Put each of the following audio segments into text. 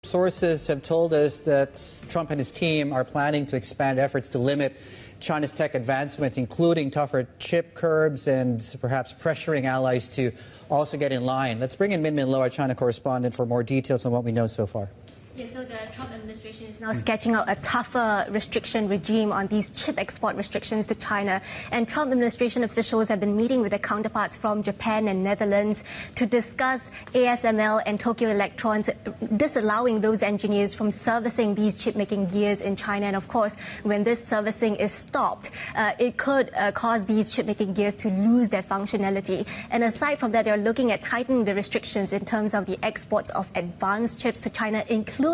Sources have told us that Trump and his team are planning to expand efforts to limit China's tech advancements, including tougher chip curbs and perhaps pressuring allies to also get in line. Let's bring in Min Lo, our China correspondent, for more details on what we know so far. Yeah, so the Trump administration is now sketching out a tougher restriction regime on these chip export restrictions to China. And Trump administration officials have been meeting with their counterparts from Japan and Netherlands to discuss ASML and Tokyo Electron's disallowing those engineers from servicing these chip-making gears in China. And of course, when this servicing is stopped, it could cause these chip-making gears to lose their functionality. And aside from that, they're looking at tightening the restrictions in terms of the exports of advanced chips to China, including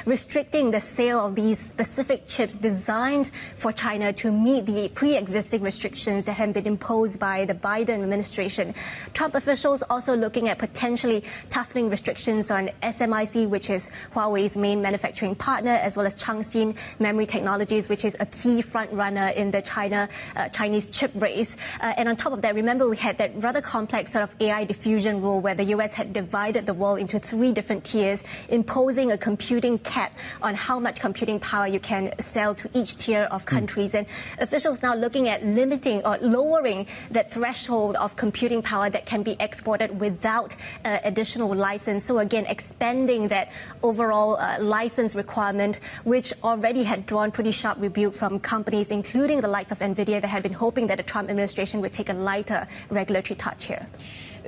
restricting the sale of these specific chips designed for China to meet the pre-existing restrictions that have been imposed by the Biden administration. Trump officials also looking at potentially toughening restrictions on SMIC, which is Huawei's main manufacturing partner, as well as Changxin Memory Technologies, which is a key front runner in the Chinese chip race. And on top of that, remember we had that rather complex sort of AI diffusion rule where the US had divided the world into 3 different tiers, imposing a computing cap on how much computing power you can sell to each tier of countries. And officials now looking at limiting or lowering that threshold of computing power that can be exported without additional license. So again, expanding that overall license requirement, which already had drawn pretty sharp rebuke from companies, including the likes of NVIDIA, that had been hoping that the Trump administration would take a lighter regulatory touch here.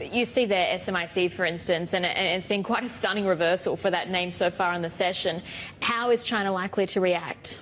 You see the SMIC, for instance, and it's been quite a stunning reversal for that name so far in the session. How is China likely to react?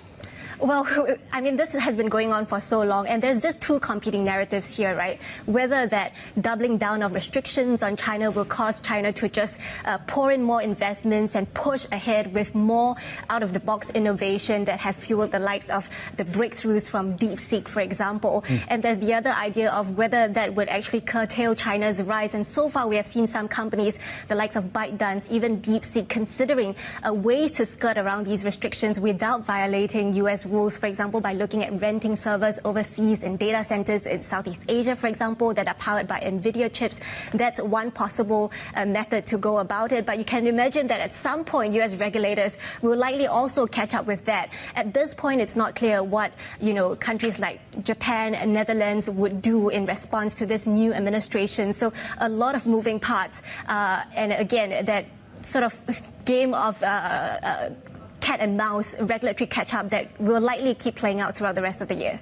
Well, I mean, this has been going on for so long, and there's just 2 competing narratives here, right? Whether that doubling down of restrictions on China will cause China to just pour in more investments and push ahead with more out-of-the-box innovation that have fueled the likes of the breakthroughs from DeepSeek, for example. And there's the other idea of whether that would actually curtail China's rise. And so far, we have seen some companies, the likes of ByteDance, even DeepSeek, considering ways to skirt around these restrictions without violating U.S. rules, for example, by looking at renting servers overseas in data centers in Southeast Asia, for example, that are powered by NVIDIA chips. That's one possible method to go about it. But you can imagine that at some point, U.S. regulators will likely also catch up with that. At this point, it's not clear what, countries like Japan and Netherlands would do in response to this new administration. So a lot of moving parts. And again, that sort of game of cat and mouse regulatory catch-up that will likely keep playing out throughout the rest of the year.